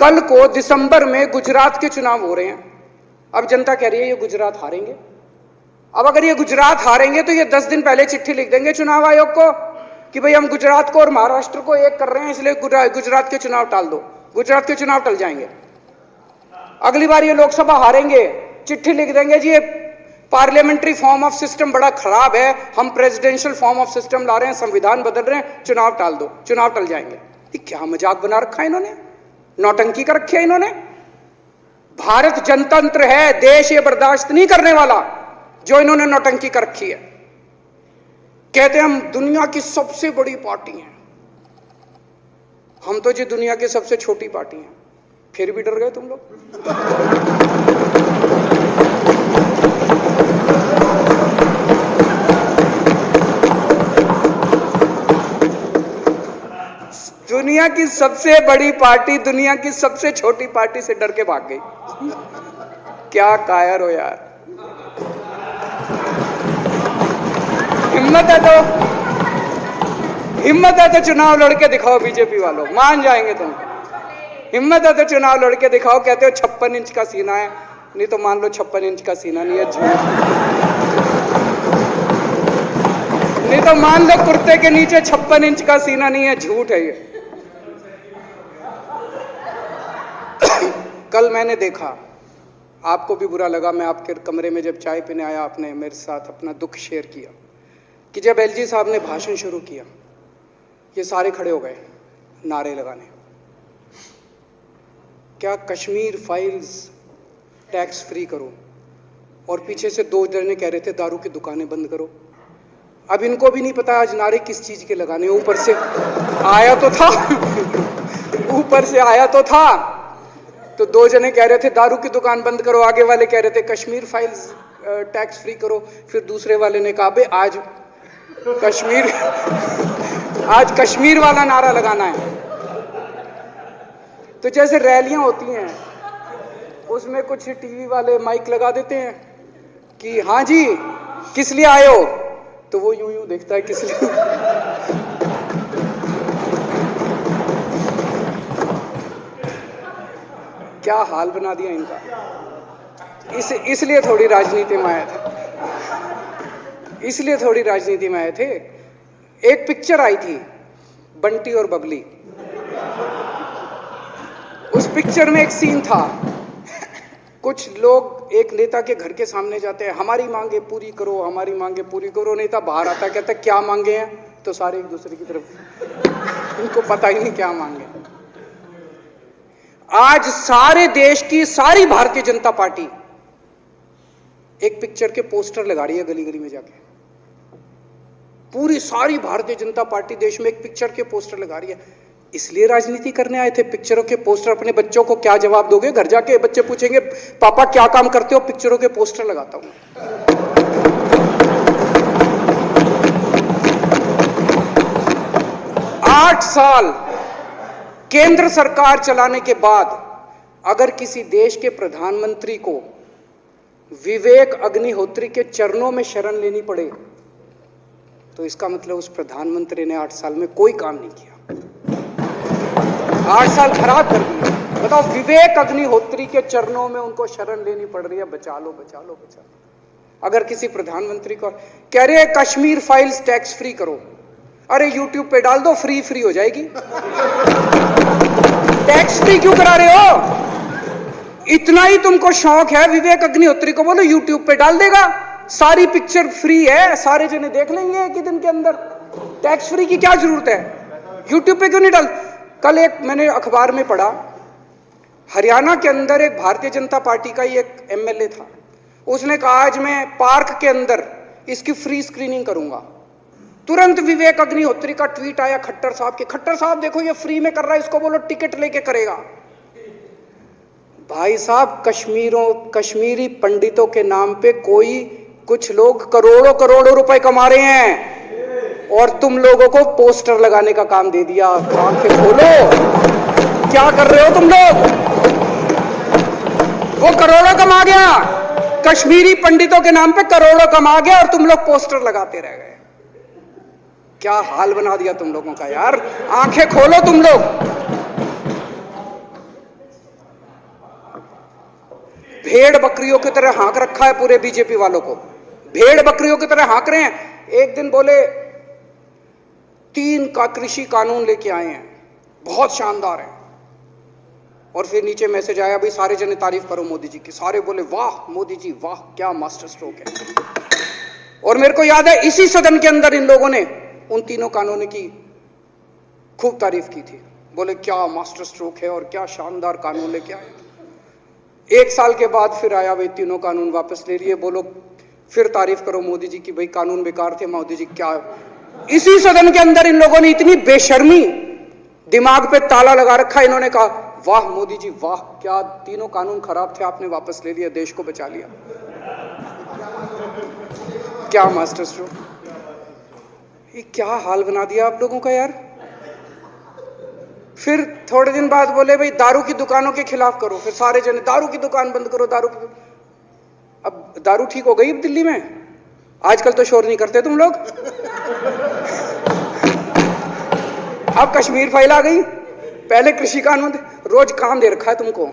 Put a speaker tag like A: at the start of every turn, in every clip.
A: कल को दिसंबर में गुजरात के चुनाव हो रहे हैं। अब जनता कह रही है ये गुजरात हारेंगे। अब अगर ये गुजरात हारेंगे तो ये 10 दिन पहले चिट्ठी लिख देंगे चुनाव आयोग को कि भाई हम गुजरात को और महाराष्ट्र को एक कर रहे हैं, इसलिए गुजरात के चुनाव टाल दो। गुजरात के चुनाव टल जाएंगे। अगली बार ये लोकसभा हारेंगे, चिट्ठी लिख देंगे जी ये पार्लियामेंट्री फॉर्म ऑफ सिस्टम बड़ा खराब है, हम प्रेसिडेंशियल फॉर्म ऑफ सिस्टम ला रहे हैं, संविधान बदल रहे हैं, चुनाव टाल दो। चुनाव टल जाएंगे। ये क्या मजाक बना रखा है इन्होंने, नौटंकी कर रखी है इन्होंने। भारत जनतंत्र है, देश ये बर्दाश्त नहीं करने वाला जो इन्होंने नौटंकी कर रखी है। कहते हैं हम दुनिया की सबसे बड़ी पार्टी हैं, हम तो जी दुनिया की सबसे छोटी पार्टी हैं। फिर भी डर गए तुम लोग। दुनिया की सबसे बड़ी पार्टी दुनिया की सबसे छोटी पार्टी से डर के भाग गई। क्या कायर हो यार। हिम्मत है तो चुनाव लड़के दिखाओ बीजेपी वालों, मान जाएंगे तुम। हिम्मत है तो चुनाव लड़के दिखाओ। कहते हो 56 इंच का सीना है, नहीं तो मान लो 56 इंच का सीना नहीं है, झूठ। नहीं तो मान लो कुर्ते के नीचे 56 इंच का सीना नहीं है, झूठ है ये। कल मैंने देखा, आपको भी बुरा लगा, मैं आपके कमरे में जब चाय पीने आया आपने मेरे साथ अपना दुख शेयर किया कि जब एलजी साहब ने भाषण शुरू किया ये सारे खड़े हो गए नारे लगाने। क्या कश्मीर फाइल्स टैक्स फ्री करो, और पीछे से 2 जने कह रहे थे दारू की दुकानें बंद करो। अब इनको भी नहीं पता आज नारे किस चीज के लगाने। ऊपर से आया तो था ऊपर से आया तो था, तो 2 जने कह रहे थे दारू की दुकान बंद करो, आगे वाले कह रहे थे कश्मीर फाइल्स टैक्स फ्री करो, फिर दूसरे वाले ने कहा बे आज कश्मीर वाला नारा लगाना है। तो जैसे रैलियां होती हैं उसमें कुछ टीवी वाले माइक लगा देते हैं कि हाँ जी किस लिए आए हो, तो वो यूं यूं देखता है किस लिए। क्या हाल बना दिया इनका। इसलिए थोड़ी राजनीति में आए थे, इसलिए थोड़ी राजनीति में आए थे। एक पिक्चर आई थी बंटी और बबली, उस पिक्चर में एक सीन था, कुछ लोग एक नेता के घर के सामने जाते हैं, हमारी मांगे पूरी करो, हमारी मांगे पूरी करो। नेता बाहर आता है, कहता है क्या मांगे हैं, तो सारे एक दूसरे की तरफ, इनको पता ही नहीं क्या मांगे। आज सारे देश की सारी भारतीय जनता पार्टी एक पिक्चर के पोस्टर लगा रही है गली गली में जाके। पूरी सारी भारतीय जनता पार्टी देश में एक पिक्चर के पोस्टर लगा रही है। इसलिए राजनीति करने आए थे। पिक्चरों के पोस्टर, अपने बच्चों को क्या जवाब दोगे? घर जाके बच्चे पूछेंगे पापा क्या काम करते हो? पिक्चरों के पोस्टर लगाता हूं। 8 साल केंद्र सरकार चलाने के बाद अगर किसी देश के प्रधानमंत्री को विवेक अग्निहोत्री के चरणों में शरण लेनी पड़े तो इसका मतलब उस प्रधानमंत्री ने 8 साल में कोई काम नहीं किया। 8 साल खराब कर दिए। बताओ, विवेक अग्निहोत्री के चरणों में उनको शरण लेनी पड़ रही है, बचा लो बचा लो बचा लो। अगर किसी प्रधानमंत्री को कह रहे हैं कश्मीर फाइल्स टैक्स फ्री करो, अरे यूट्यूब पे डाल दो, फ्री हो जाएगी। टैक्स फ्री क्यों करा रहे हो? इतना ही तुमको शौक है, विवेक अग्निहोत्री को बोलो यूट्यूब पे डाल देगा, सारी पिक्चर फ्री है, सारे जने देख लेंगे एक ही दिन के अंदर। टैक्स फ्री की क्या जरूरत है? यूट्यूब पे क्यों नहीं डाल? कल एक मैंने अखबार में पढ़ा, हरियाणा के अंदर एक भारतीय जनता पार्टी का ही एक एमएलए था, उसने कहा आज मैं पार्क के अंदर इसकी फ्री स्क्रीनिंग करूंगा। तुरंत विवेक अग्निहोत्री का ट्वीट आया खट्टर साहब के, खट्टर साहब देखो ये फ्री में कर रहा है, इसको बोलो टिकट लेके करेगा। भाई साहब, कश्मीरी पंडितों के नाम पे कुछ लोग करोड़ों रुपए कमा रहे हैं और तुम लोगों को पोस्टर लगाने का काम दे दिया। आंखें खोलो, क्या कर रहे हो तुम लोग? वो करोड़ों कमा गया, कश्मीरी पंडितों के नाम पे करोड़ों कमा गया और तुम लोग पोस्टर लगाते रह गए। क्या हाल बना दिया तुम लोगों का यार। आंखें खोलो तुम लोग। भेड़ बकरियों की तरह हाँक रखा है पूरे बीजेपी वालों को, भेड़ बकरियों की तरह हाँक रहे हैं। एक दिन बोले 3 का कृषि कानून लेके आए हैं, बहुत शानदार है, और फिर नीचे मैसेज आया भाई सारे जने तारीफ करो मोदी जी की। सारे बोले वाह मोदी जी वाह, क्या मास्टर स्ट्रोक है। और मेरे को याद है इसी सदन के अंदर इन लोगों ने उन तीनों कानूनों की खूब तारीफ की थी, बोले क्या मास्टर स्ट्रोक है और क्या शानदार कानून लेके आए। 1 साल के बाद फिर आया भाई तीनों कानून वापस ले लिए, बोलो फिर तारीफ करो मोदी जी की, भाई कानून बेकार थे मोदी जी क्या। इसी सदन के अंदर इन लोगों ने इतनी बेशर्मी, दिमाग पे ताला लगा रखा, इन्होंने कहा वाह मोदी जी वाह, क्या तीनों कानून खराब थे आपने वापस ले लिया, देश को बचा लिया। क्या मास्टर स्ट्रोक, ये क्या हाल बना दिया आप लोगों का यार। फिर थोड़े दिन बाद बोले भाई दारू की दुकानों के खिलाफ करो, फिर सारे जने दारू की दुकान बंद करो, अब दारू ठीक हो गई दिल्ली में, आजकल तो शोर नहीं करते तुम लोग। अब कश्मीर फाइल आ गई, पहले कृषि कानून, रोज काम दे रखा है तुमको,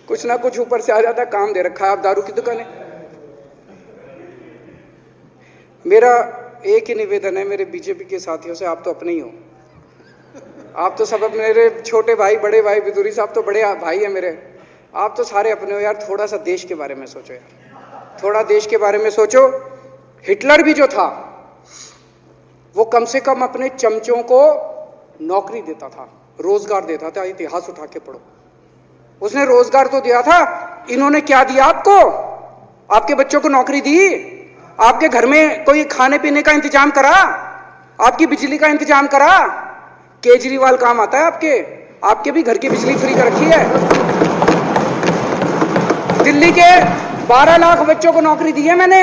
A: कुछ ना कुछ ऊपर से आ जाता है, काम दे रखा है, आप दारू की दुकान है। मेरा एक ही निवेदन है मेरे बीजेपी के साथियों से, आप तो अपने ही हो, आप तो सब अपने, मेरे छोटे भाई बड़े भाई बिदुरी साहब तो बड़े भाई है मेरे, आप तो सारे अपने हो यार। थोड़ा सा देश के बारे में सोचो यार, थोड़ा देश के बारे में सोचो। हिटलर भी जो था वो कम से कम अपने चमचों को नौकरी देता था, रोजगार देता था, इतिहास उठा के पढ़ो, उसने रोजगार तो दिया था। इन्होंने क्या दिया आपको, आपके बच्चों को नौकरी दी, आपके घर में कोई खाने पीने का इंतजाम करा, आपकी बिजली का इंतजाम करा। केजरीवाल काम आता है आपके भी घर की बिजली फ्री कर रखी है। दिल्ली के 12 लाख बच्चों को नौकरी दी है मैंने,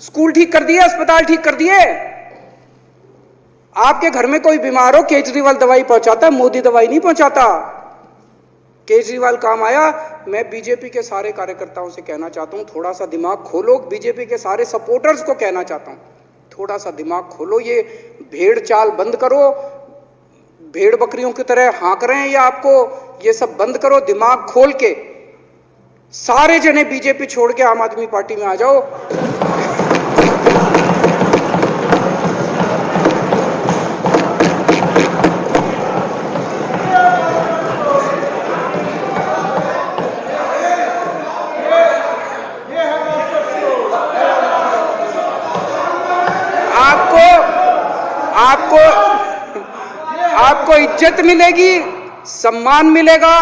A: स्कूल ठीक कर दिए, अस्पताल ठीक कर दिए। आपके घर में कोई बीमार हो, केजरीवाल दवाई पहुंचाता है, मोदी दवाई नहीं पहुंचाता। केजरीवाल काम आया। मैं बीजेपी के सारे कार्यकर्ताओं से कहना चाहता हूं, थोड़ा सा दिमाग खोलो। बीजेपी के सारे सपोर्टर्स को कहना चाहता हूं, थोड़ा सा दिमाग खोलो, ये भेड़ चाल बंद करो। भेड़ बकरियों की तरह हाँक रहे हैं ये आपको, ये सब बंद करो, दिमाग खोल के सारे जने बीजेपी छोड़ के आम आदमी पार्टी में आ जाओ। आपको इज्जत मिलेगी, सम्मान मिलेगा,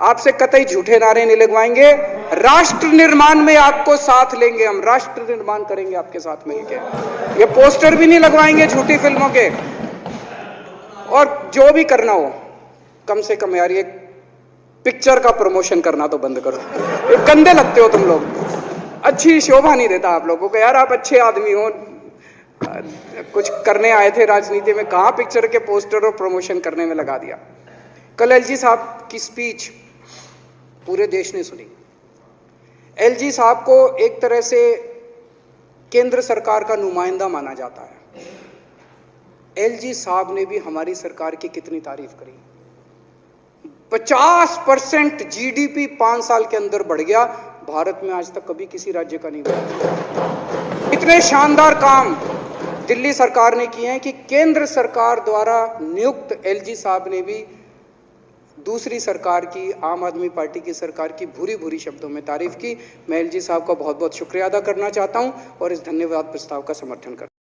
A: आपसे कतई झूठे नारे नहीं लगवाएंगे। राष्ट्र निर्माण में आपको साथ लेंगे, हम राष्ट्र निर्माण करेंगे आपके साथ मिलकर। ये पोस्टर भी नहीं लगवाएंगे झूठी फिल्मों के। और जो भी करना हो, कम से कम यार ये पिक्चर का प्रमोशन करना तो बंद करो। ये गंदे लगते हो तुम लोग, अच्छी शोभा नहीं देता आप लोगों को यार। आप अच्छे आदमी हो, कुछ करने आए थे राजनीति में, कहां पिक्चर के पोस्टर और प्रमोशन करने में लगा दिया। कल एलजी साहब की स्पीच पूरे देश ने सुनी। एलजी साहब को एक तरह से केंद्र सरकार का नुमाइंदा माना जाता है। एलजी साहब ने भी हमारी सरकार की कितनी तारीफ करी। 50% जीडीपी 5 साल के अंदर बढ़ गया, भारत में आज तक कभी किसी राज्य का नहीं बढ़ा। इतने शानदार काम दिल्ली सरकार ने किए हैं कि केंद्र सरकार द्वारा नियुक्त एलजी साहब ने भी दूसरी सरकार की, आम आदमी पार्टी की सरकार की भूरी भूरी शब्दों में तारीफ की। मैं एलजी साहब का बहुत बहुत शुक्रिया अदा करना चाहता हूं और इस धन्यवाद प्रस्ताव का समर्थन करता हूं।